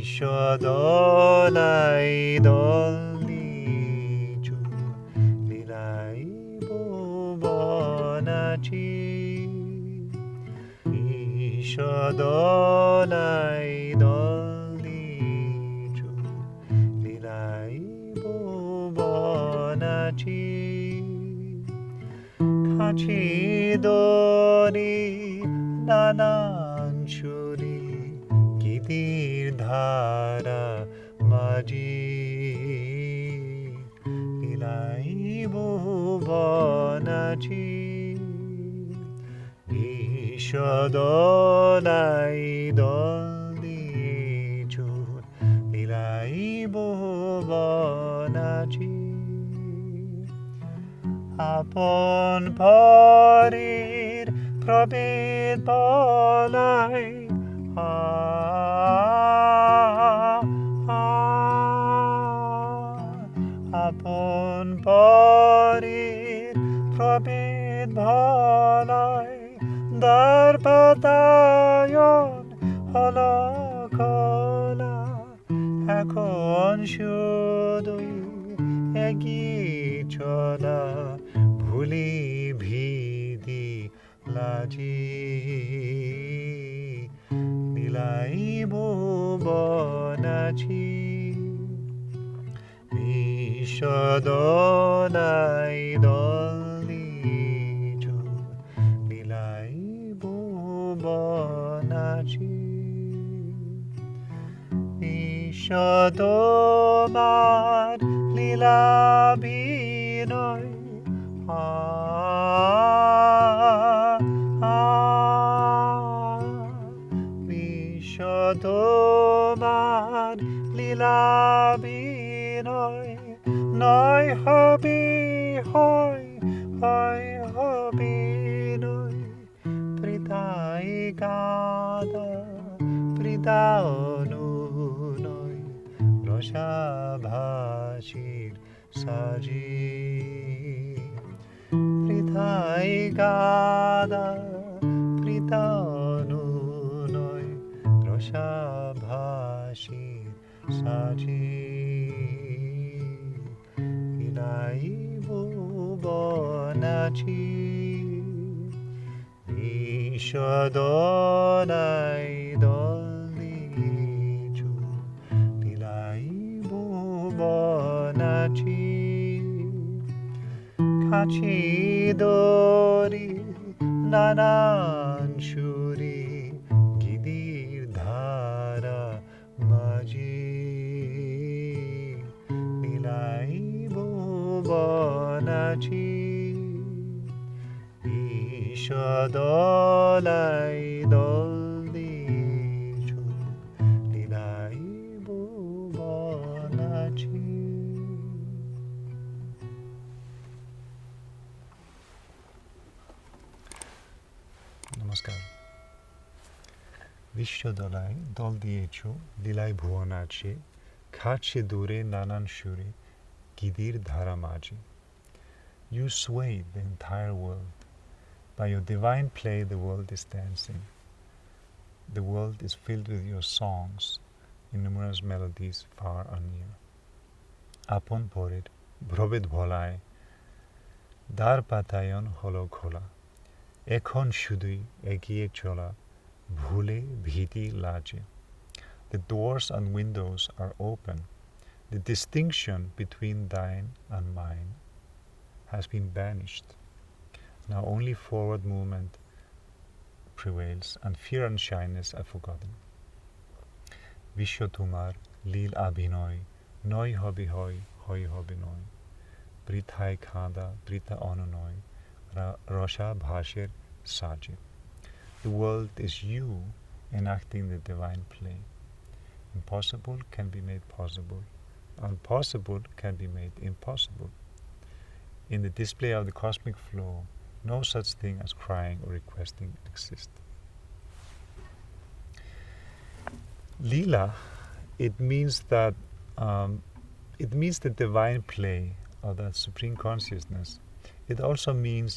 Vishva Doláy Dol Diyecho LIILÁY BHUVAN Vishva Doláy Dol Diyecho LIILÁY BHUVAN KÁCHE DÚRE NÁNÁN SHUDHUI GIITIR DHÁRÁ MÁJHE LIILÁY BHUVAN Vishva Doláy Dol Diyecho LIILÁY BHUVAN আপন পরের প্রভেদ বলাই আপন পরের প্রভেদ বলাই দ্বার বাতায়ন হলো খোলা এখন শুধুই এগিয়ে চলা ভুলে ভীতি লাজে লিলাই ভুবন বিশ্বদোলাই দল দিয়েছো লিলাই ভুবন তোমার লীলাভিনয় বিশ্ব তোমার লীলাভিনয় নয় হবে হয় হয় হবে নয় বৃথায় গাদা বৃথা অনুনয় রসাভাসীর সাজি বৃথায় গাদা বৃথা অনুনয় রসাভাসীর সাজি লিলাই ভুবন বিশ্বদোলাই দল দিয়েছো লিলাই ভুবন কাছে দড়ি নানান সুরে গিদির ধারা মাঝে লিলাই ভুবন বিশ্বদোলাই দল দিয়েছো লিলাই ভুবন নমস্কার। Vishva Doláy Dol Diyecho LIILÁY BHUVAN KÁCHE DÚRE NÁNÁN SHUDHUI GIITIR DHÁRÁ MÁJHE. You sway the entire world. By your divine play, the world is dancing. The world is filled with your songs, in numerous melodies far and near. আপন পরের প্রভেদ বলাই দ্বার বাতায়ন হলো খোলা এখন শুধুই এগিয়ে চলা ভুলে ভীতি লাজে The doors and windows are open. The distinction between thine and mine has been banished. Now only forward movement prevails, and fear and shyness are forgotten. Vishwa Tomar LIILÁBHINAY Noy hobi hoy, hoy hobi noy. Brithai khada, britha onunoy. Rosha bhashir saji. The world is you enacting the divine play. Impossible can be made possible. Impossible can be made impossible. In the display of the cosmic flow, no such thing as crying or requesting exists. Liila, it means the divine play of that supreme consciousness. It also means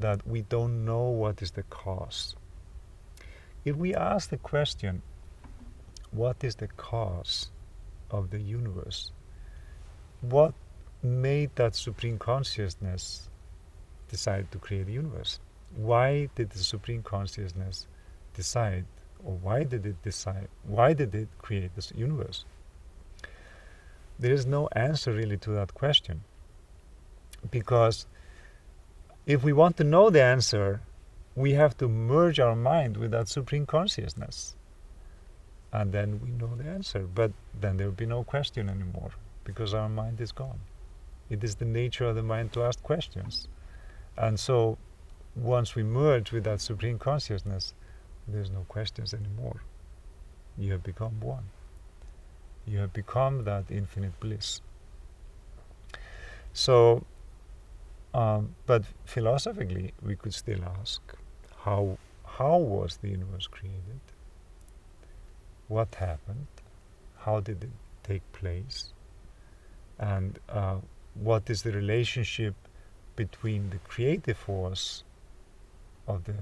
that we don't know what is the cause. If we ask the question, what is the cause of the universe? What made that Supreme Consciousness decide to create the universe? Why did the Supreme Consciousness decide, or why did it create this universe? There is no answer really to that question, because if we want to know the answer, we have to merge our mind with that Supreme Consciousness, and then we know the answer. But then there will be no question anymore, because our mind is gone. It is the nature of the mind to ask questions. And so once we merge with that Supreme Consciousness, there's no questions anymore. You have become one. You have become that infinite bliss. So, but philosophically, we could still ask, how was the universe created? What happened? How did it take place? And what is the relationship between the creative force of the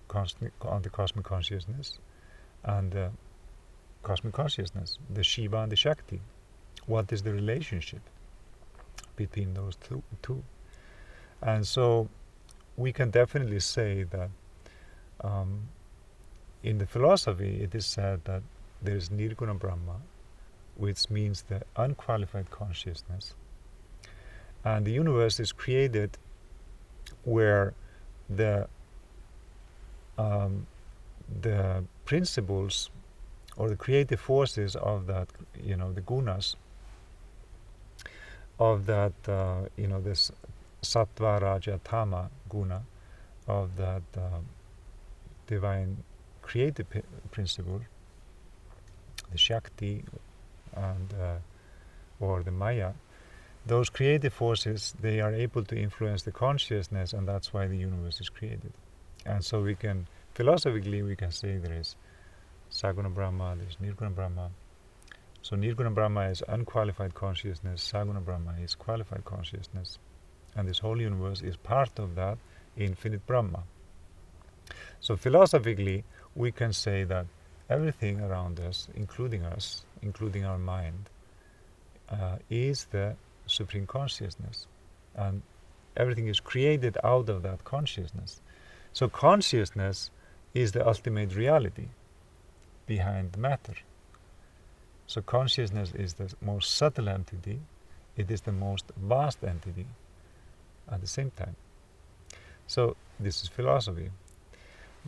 cosmic consciousness and the cosmic consciousness, the Shiva and the Shakti? What is the relationship between those two? And so we can definitely say that in the philosophy it is said that there is Nirguna Brahma, which means the unqualified consciousness, and the universe is created where the principles or the creative forces of that, the gunas of that, this sattva, raja, tama guna of that divine creative principle, the Shakti and or the Maya, those creative forces, they are able to influence the consciousness, and that's why the universe is created. And so philosophically we can say there is Saguna Brahma, there is Nirguna Brahma. So Nirguna Brahma is unqualified consciousness, Saguna Brahma is qualified consciousness, and this whole universe is part of that infinite Brahma. So philosophically we can say that everything around us, including our mind, is the Supreme Consciousness, and everything is created out of that consciousness. So consciousness is the ultimate reality behind matter. So consciousness is the most subtle entity, it is the most vast entity at the same time. So this is philosophy.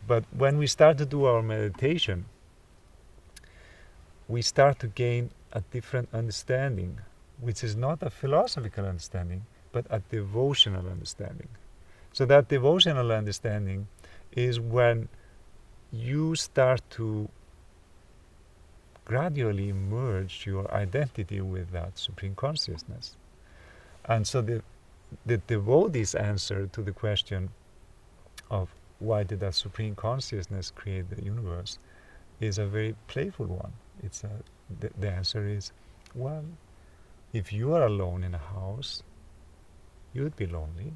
But when we start to do our meditation, we start to gain a different understanding, which is not a philosophical understanding, but a devotional understanding. So that devotional understanding is when you start to gradually merge your identity with that Supreme Consciousness. And so the devotee's answer to the question of why did that Supreme Consciousness create the universe is a very playful one. The answer is, well, if you are alone in a house, you would be lonely.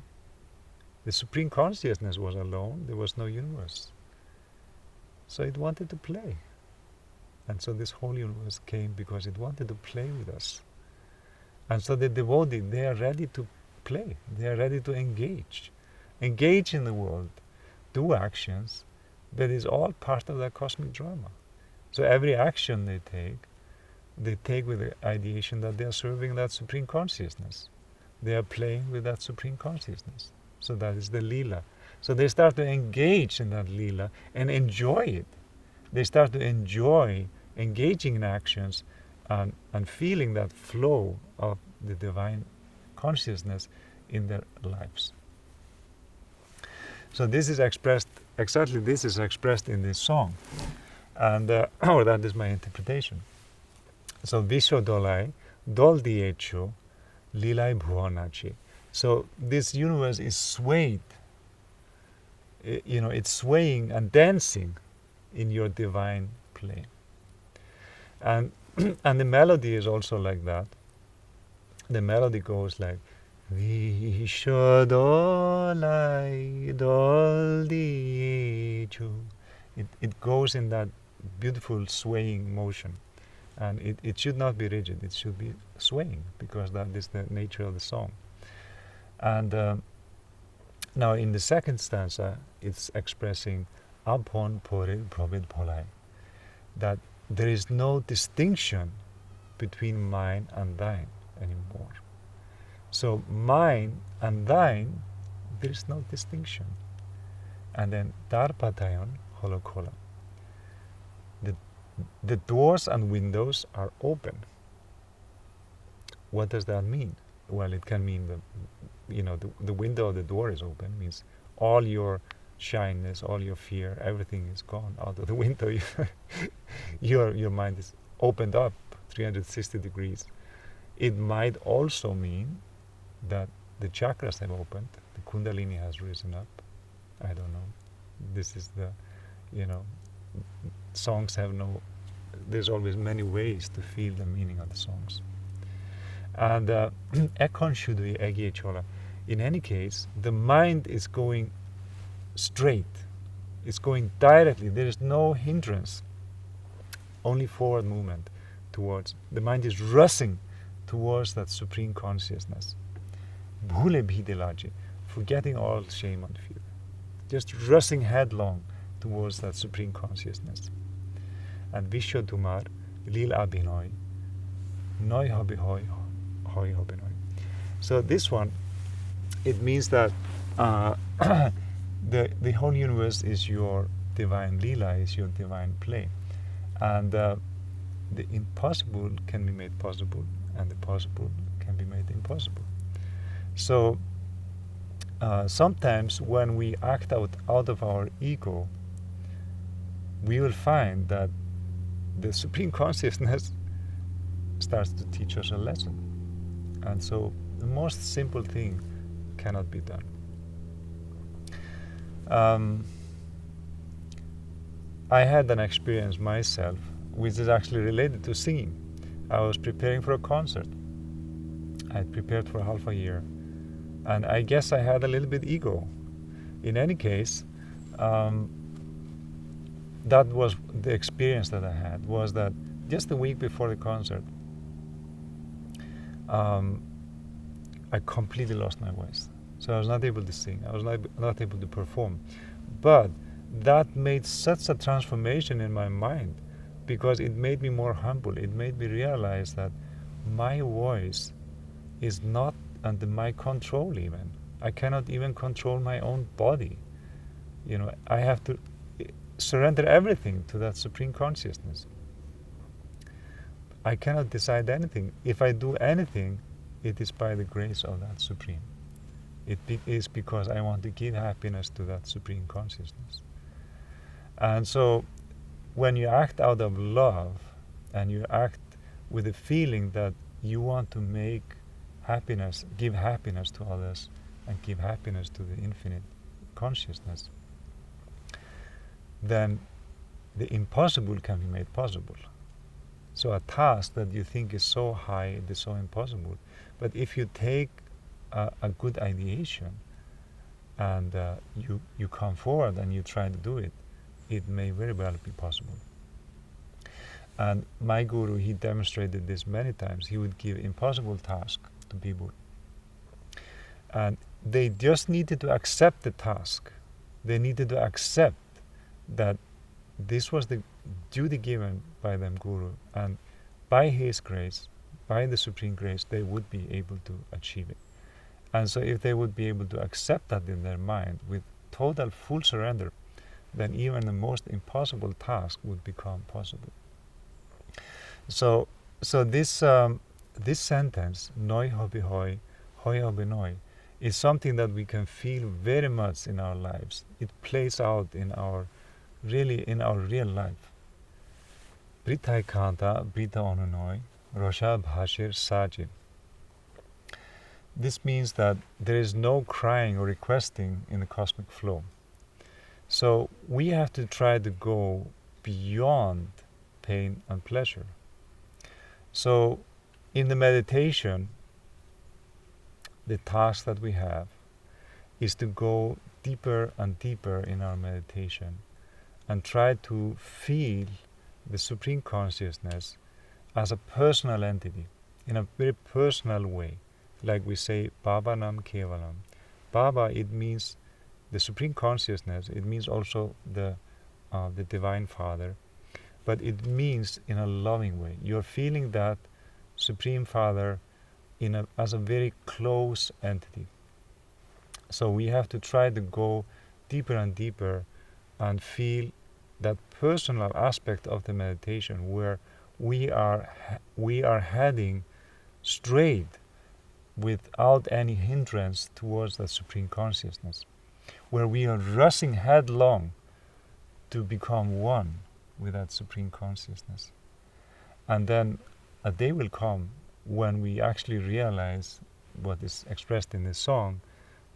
The Supreme Consciousness was alone, there was no universe. So it wanted to play. And so this whole universe came because it wanted to play with us. And so the devotee, they are ready to play, they are ready to engage in the world, do actions, that is all part of that cosmic drama. So every action they take with the ideation that they are serving that Supreme Consciousness. They are playing with that Supreme Consciousness. So that is the Liila. So they start to engage in that Liila and enjoy it. They start to enjoy engaging in actions and feeling that flow of the divine consciousness in their lives. So this is expressed in this song. And or that is my interpretation. So Vishva Doláy Dol Diyecho, LIILÁY Bhuvan. So this universe is swayed. It's swaying and dancing in your divine play. And and the melody is also like that. The melody goes like Vishva Doláy Dol Diyecho. It goes in that beautiful swaying motion. And it should not be rigid, it should be swaying, because that is the nature of the song. And now in the second stanza, it's expressing ÁPAN, PRABHED, BHOLÁY, that there is no distinction between mine and thine anymore. So mine and thine, there is no distinction. And then DVÁR, HOLO, KHOLÁ. The doors and windows are open. What does that mean? Well, it can mean the window of the door is open, means all your shyness, all your fear, everything is gone out of the window. Your mind is opened up 360 degrees. It might also mean that the chakras have opened, the kundalini has risen up. I don't know. This is the, songs have there's always many ways to feel the meaning of the songs. And EKHAN, SHUDHUI, EGIYE. In any case, the mind is going straight. It's going directly. There is no hindrance. Only forward movement towards. The mind is rushing towards that supreme consciousness. BHÚLE, BHIITI, LÁJE, forgetting all shame and fear. Just rushing headlong towards that supreme consciousness. And Vishva Doláy Dol Diyecho, HOVE, HOYE. So this one, it means that the whole universe is your divine Liila, is your divine play. And the impossible can be made possible, and the possible can be made impossible. So sometimes when we act out of our ego, we will find that the Supreme Consciousness starts to teach us a lesson. And so the most simple thing cannot be done. I had an experience myself, which is actually related to singing. I was preparing for a concert. I had prepared for half a year. And I guess I had a little bit ego. In any case, that was the experience that I had, was that just a week before the concert, I completely lost my voice. So I was not able to sing, I was not able to perform. But that made such a transformation in my mind, because it made me more humble. It made me realize that my voice is not under my control even. I cannot even control my own body. I have to surrender everything to that Supreme Consciousness. I cannot decide anything. If I do anything, it is by the grace of that Supreme. It is because I want to give happiness to that Supreme Consciousness. And so when you act out of love, and you act with the feeling that you want to make happiness, give happiness to others, and give happiness to the infinite consciousness, then the impossible can be made possible. So a task that you think is so high, it is so impossible. But if you take a good ideation and you come forward and you try to do it, it may very well be possible. And my guru, he demonstrated this many times. He would give impossible tasks to people. And they just needed to accept the task. They needed to accept that this was the duty given by them guru, and by his grace, by the supreme grace, they would be able to achieve it. And so if they would be able to accept that in their mind with total full surrender, then even the most impossible task would become possible. So this sentence, Noi hobi hoy, hoy hobi noi, is something that we can feel very much in our lives. It plays out in our real life. Britai kanta, brita onunoi, rosha bhashir saji. This means that there is no crying or requesting in the cosmic flow. So we have to try to go beyond pain and pleasure. So in the meditation, the task that we have is to go deeper and deeper in our meditation and try to feel the Supreme Consciousness as a personal entity, in a very personal way. Like we say, Bhavanam Kevalam. Baba, it means the Supreme Consciousness, it means also the Divine Father, but it means in a loving way. You're feeling that Supreme Father as a very close entity. So we have to try to go deeper and deeper and feel that personal aspect of the meditation where we are heading straight without any hindrance towards the Supreme Consciousness, where we are rushing headlong to become one with that Supreme Consciousness. And then a day will come when we actually realize what is expressed in this song,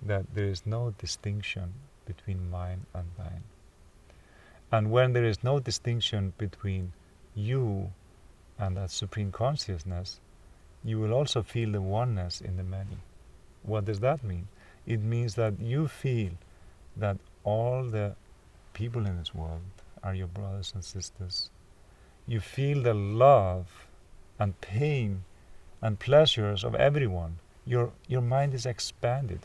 that there is no distinction between mine and thine. And when there is no distinction between you and that Supreme Consciousness, you will also feel the oneness in the many. What does that mean? It means that you feel that all the people in this world are your brothers and sisters. You feel the love and pain and pleasures of everyone. Your mind is expanded.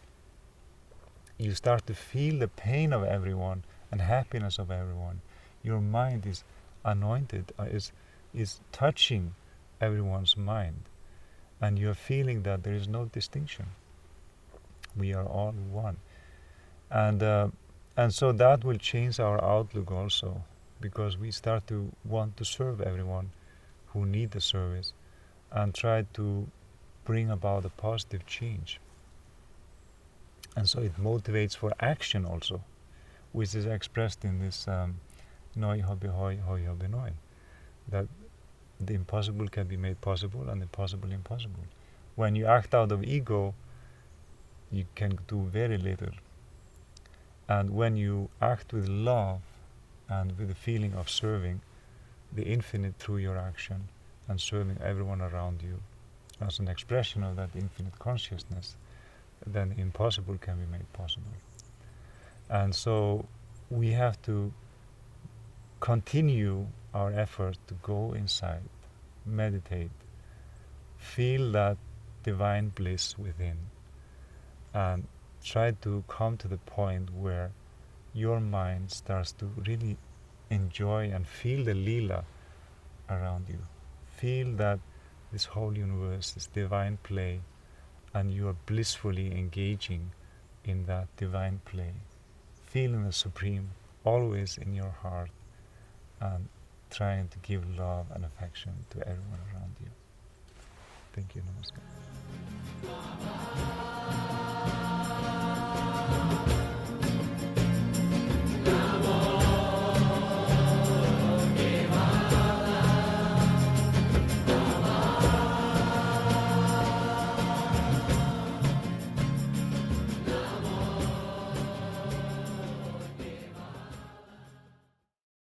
You start to feel the pain of everyone and happiness of everyone. Your mind is anointed, is touching everyone's mind. And you're feeling that there is no distinction. We are all one. And so that will change our outlook also, because we start to want to serve everyone who need the service and try to bring about a positive change. And so it motivates for action also, which is expressed in this Noi Hobe Hoy, Hoy Hobe Noi, that the impossible can be made possible and the possible impossible. When you act out of ego, you can do very little. And when you act with love and with the feeling of serving the infinite through your action and serving everyone around you as an expression of that infinite consciousness, then the impossible can be made possible. And so we have to continue our effort to go inside, meditate, feel that divine bliss within, and try to come to the point where your mind starts to really enjoy and feel the Liila around you. Feel that this whole universe is divine play, and you are blissfully engaging in that divine play, feeling the Supreme always in your heart, and trying to give love and affection to everyone around you. Thank you. Namaskar.